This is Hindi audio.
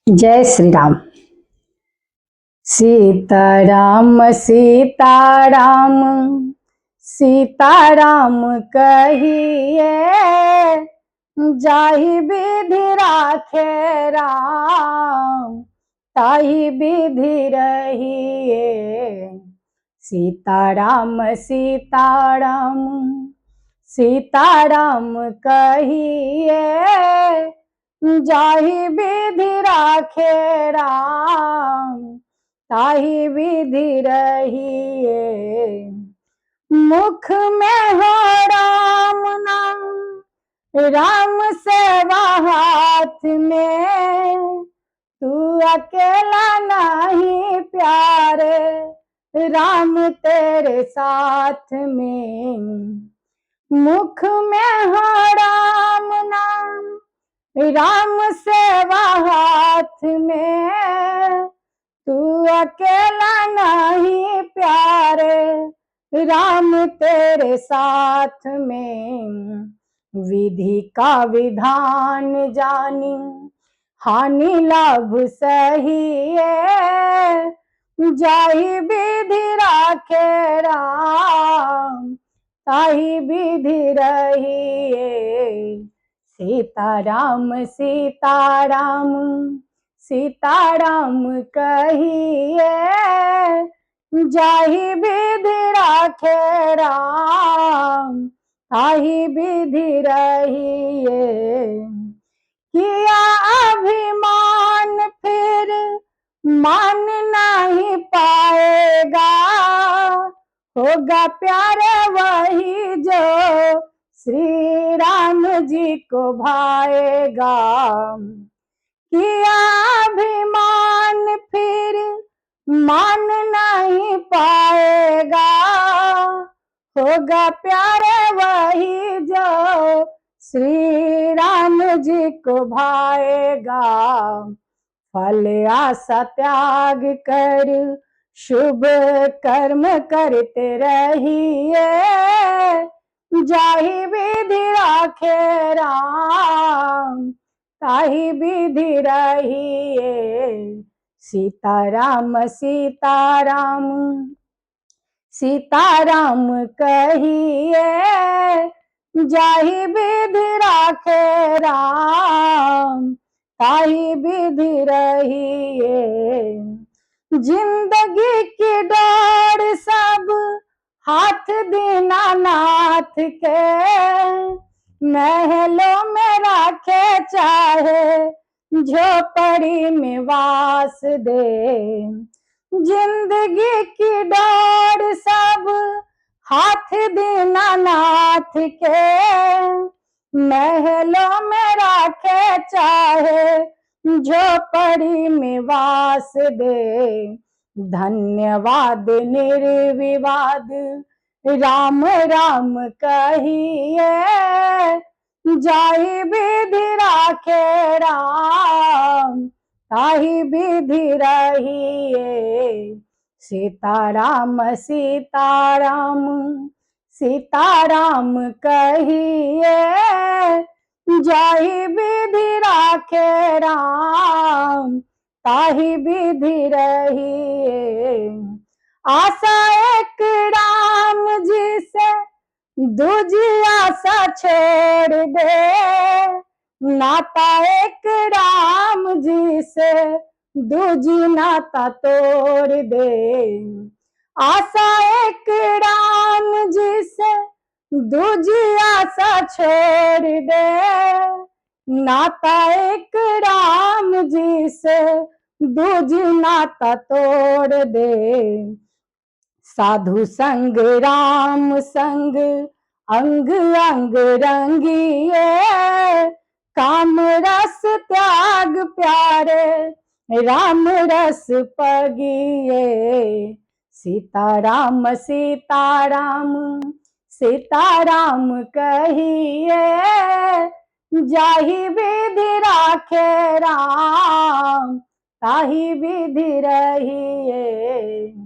जय श्री राम। सीताराम सीताराम सीताराम कहिए, जाहि विधि राखे राम ताहि विधि रहिए। सीताराम सीताराम सीताराम कहिए, जाहि विधि राखे राम ताहि विधि रहिए। मुख में हो राम नाम, राम सेवा हाथ में, तू अकेला नहीं प्यारे, राम तेरे साथ में। मुख में हो राम नाम, राम सेवा हाथ में, तू अकेला नहीं प्यारे, राम तेरे साथ में। विधि का विधान जानी, हानि लाभ सही है, जाहि विधि राखे राम ताहि विधि रहिए। सीताराम सीताराम सीताराम कहिए, जाहि विधि राखे राम ताहि विधि रहिए। किया अभिमान फिर मान नहीं पाएगा, होगा प्यारे वही जो श्री राम जी को भाएगा। किया अभिमान फिर मान नहीं पाएगा, होगा प्यारे वही जो श्री राम जी को भाएगा। फल आशा त्याग कर शुभ कर्म करते रहिए, जाहि विधि राखे राम ताहि विधि रहिए। सीताराम सीताराम सीताराम कहिए, जाहि विधि राखे राम ताहि विधि रहिए। जिंदगी की डोर सब हाथ दीनानाथ के, महलों में राखे चाहे झोपड़ी में वास दे। जिंदगी की डोर सब हाथ दीनानाथ के, महलों में राखे चाहे झोपड़ी में वास दे। धन्यवाद निर्विवाद राम राम कहिए, जाहि विधि राखे राम ताहि विधि रहिए। सीताराम सीताराम सीताराम कहिए, जाहि विधि राखे राम ताहि विधि रहिए। आशा एक राम जी से दूजी आशा छोड़ दे, नाता एक राम जी से दूजी नाता तोड़ दे। आशा एक राम जी से दूजी आशा छोड़ दे, नाता एक राम जी से दूजी नाता तोड़ दे। साधु संग राम संग अंग अंग रंगिए, काम रस त्याग प्यारे राम रस पगिए। सीताराम सीताराम सीताराम कहिए, जाहि विधि राखे राम ताहि विधि रहिए।